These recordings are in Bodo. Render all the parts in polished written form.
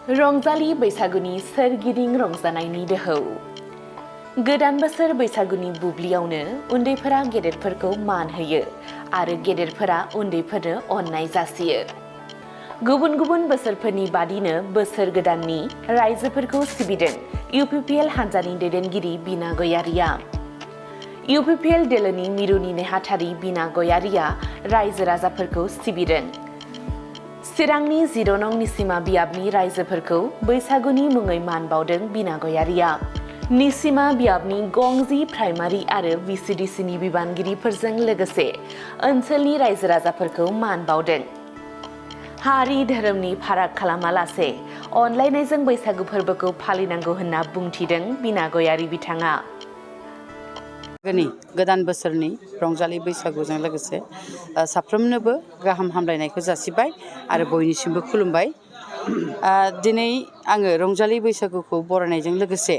रंजालि बैसागुनि सोरगिदिं रंजानायनि दोहौ। गोदान बोसोर बैसागुनि बुब्लियावनो उन्दैफोरा गेदेरफोरखौ मान होयो आरो गेदेरफोरा उन्दैफोरनो अननाय जासियो। गुबुन गुबुन बोसोरफोरनि बादिनो बोसोर गोदाननि रायजोफोरखौ सिबिदों इउपिपिएल हान्जानि दैदेनगिरि बिना गयारिया। इउपिपिएल दोलोनि मिरुनि नेहाथारि बिना गयारिया रायजो राजाफोरखौ सिबिदों। चिरांनि 0 नं निसिमा बियाबनि रायजोफोरखौ बैसागुनि मुङै मान बावदों बिना गयारिया। निसिमा बियाबनि गंजि प्राइमारि आरो भिसिडिसिनि बिबानगिरिफोरजों लोगोसे ओनसोलनि रायजो राजाफोरखौ मान बावदों। हारि धोरोमनि फाराग खालामालासे अनलायनायजों बैसागु फोरबोखौ फालिनांगौ होनना बुंथिदों बिना गयारि बिथाङा। गोदान बोसोरनि रंजालि बैसागुजों लोगोसे साफ्रोमनोबो गाहाम हामलायनायखौ जासिबाय आरो बयनिसिमबो खुलुमबाय। दिनै आङो रंजालि बैसागुखौ बरायनायजों लोगोसे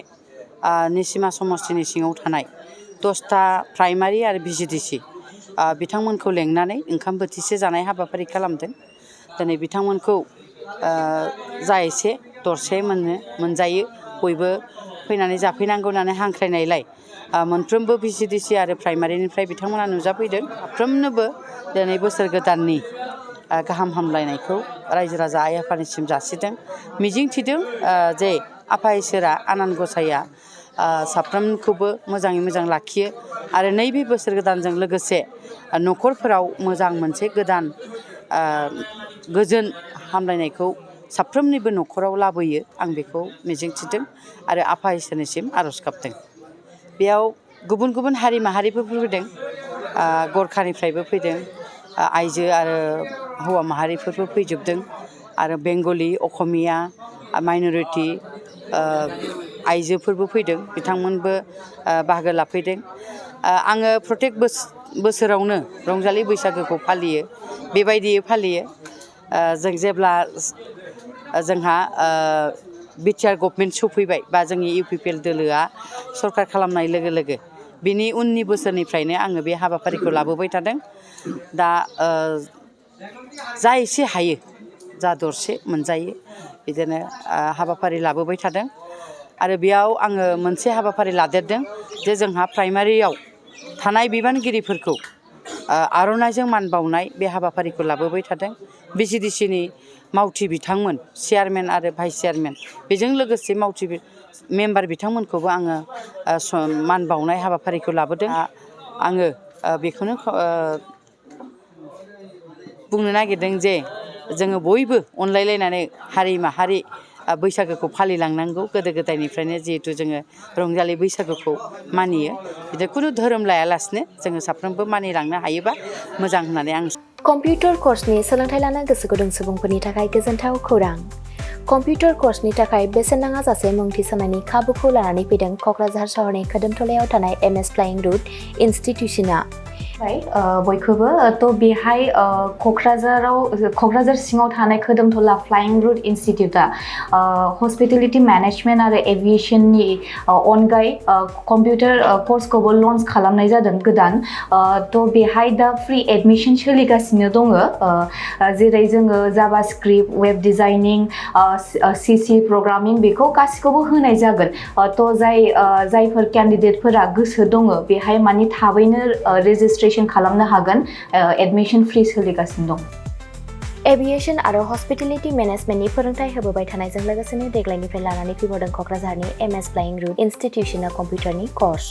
निसिमा समस्तिनि सिङाव थानाय 10टा प्राइमारि आरो भिसिडिसि बिथांमोनखौ लेंनानै ओंखाम बोथिसे जानाय हाबाफारि खालामदों। दिनै बिथांमोनखौ जा एसे दरसे मोनजायो बयबो फैनानै जाफैनांगौ होननानै हांख्रायनायलाय मोनफ्रोमबो भिसिडिसि आरो प्राइमारिनिफ्राय बिथांमोना नुजाफैदों। साफ्रोमनोबो दिनै बोसोर गोदाननि गाहाम हामलायनायखौ रायजो राजा आइ आफानिसिम जासिदों। मिजिंथिदों जे आफा इसोरा आनान गसाइया साफ्रोमखौबो मोजाङै मोजां लाखियो आरो नैबे बोसोर गोदानजों लोगोसे न'खरफोराव मोजां मोनसे गोदान गोजोन हामलायनायखौ साफ्रोमनिबो न'खराव लाबोयो आं बेखौ मिजिंथिदों आरो आफा इसोरनिसिम आर'ज गाबदों। बेयाव गुबुन गुबुन हारि माहारिफोर फैदों, गरखानिफ्रायबो फैदों, आइजो आरो हौवा माहारिफोरबो फैजोबदों आरो बेंगलि, असमिया, माइन'रिटि आइजोफोरबो फैदों, बिथांमोनबो बाहागो लाफैदों। आङो प्रत्येक बोसोरावनो रंजालि बैसागोखौ फालियो, बेबायदियै फालियो। जों जेब्ला जोंहा बिटिआर गभर्नमेन्ट सफैबाय बा जोंनि इउपिपिएल दोलोआ सरकार खालामनाय लोगो लोगो बिनि उननि बोसोरनिफ्रायनो आङो बे हाबाफारिखौ लाबोबाय थादों। दा जा एसे हायो, जा दरसे मोनजायो बिदिनो हाबाफारि लाबोबाय थादों आरो बेयाव आङो मोनसे हाबाफारि लादेरदों जे जोंहा प्राइमारियाव थानाय बिबानगिरिफोरखौ आर'नाइजों मान बावनाय बे हाबाफारिखौ लाबोबाय थादों। भिसिडिसिनि मावथि बिथांमोन, चेयारमेन आरो भाइस चेयारमेन, बेजों लोगोसे मावथि मेम्बार बिथांमोनखौबो आङो मान बावनाय हाबाफारिखौ लाबोदों। आङो बेखौनो बुंनो नागिरदों जे जोङो बयबो अनलायलायनानै हारि माहारि बैसागोखौ फालिलांनांगौ। गोदो गोदायनिफ्रायनो जिहेथु जोङो रंजालि बैसागोखौ मानियो, बिदि खुनु धोरोम लायालासिनो जोङो साफ्रोमबो मानिलांनो हायोबा मोजां होननानै आं कम्पिउटार कर्सनि सोलोंथाइ लानो गोसो गुदुं सुबुंफोरनि थाखाय गोजोनथाव खौरां। कम्पिउटार कर्सनि थाखाय बेसेन नाङा जासे मुं थिसननायनि खाबुखौ लानानै फैदों क'क्राझार सहरनि खोदोमथलायाव थानाय MS फ्लाइं रुट इनस्टिट्यूशना। बयखौबो बेहाय क'क्राझार सिङाव थानाय खोदोमथला फ्लाइं रुट इनस्टिट्यूटआ हस्पिटेलिटी मेनेजमेन्ट आरो एभिएशननि अनगायै कम्पिउटार कर्सखौबो लन्च खालामनाय जादों गोदान। बेहाय दा फ्रि एडमिशन सोलिगासिनो दङ, जेरै जोङो JavaScript, web designing, CC programming बेखौ गासिखौबो होनाय जागोन। जायफोर केन्डिडेटफोरा गोसो दङ बेहाय माने थाबैनो रेजिस्ट्रेशन खालामनो हागोन। एडमिशन फ्रि सोलिगासिनो दं। एभिएशन आरो हस्पिटेलिटी मेनेजमेन्टनि फोरोंथाय होबोबाय थानायजों लोगोसेनो देग्लायनिफ्राय लानानै फैबावदों क'क्राझारनि MS फ्लाइं रुट इनस्टिट्यूशना कम्पिउटारनि कर्स।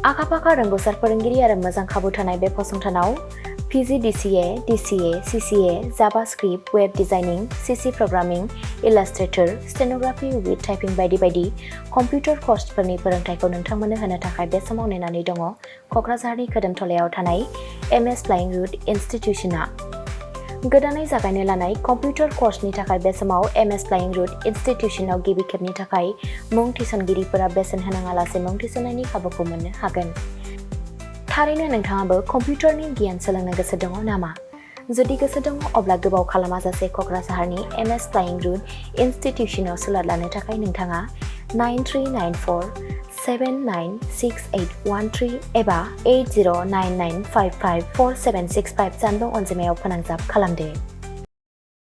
आखा-फाखा रोंग'सार फोरोंगिरि आरो मोजां खाबु थानाय बे फसंथानाव PGDCA, DCA, CCA, JavaScript, web designing, CC programming, illustrator, stenography with typing बायदि बायदि कम्पिउटार कर्सफोरनि फोरोंथायखौ नोंथांमोननो होनो थाखाय बे समाव नेनानै दङ क'क्राझारनि खोदोमथलायाव थानाय MS फ्लाइं रुट इनस्टिट्यूशना। गोदानै जागायनो लानाय कम्पिउटार कर्सनि थाखाय बे समाव MS फ्लाइं रुट इनस्टिट्यूशनाव गिबि खेबनि थाखाय मुं थिसनगिरिफोरा बेसेन होनाङालासे मुं थिसननायनि खाबुखौ मोननो हागोन। थारैनो नोंथाङाबो कम्पिउटारनि गियान सोलोंनो गोसो दङ नामा? जुदि गोसो दङ अब्ला गोबाव खालामाजासे क'क्राझारनि MS फ्लाइं रुट इनस्टिट्यूशनाव सुलाद लानो थाखाय नोंथाङा 9394796813 एबा 8099554765 जानबुं अनजिमायाव फोनांजाब खालामदो।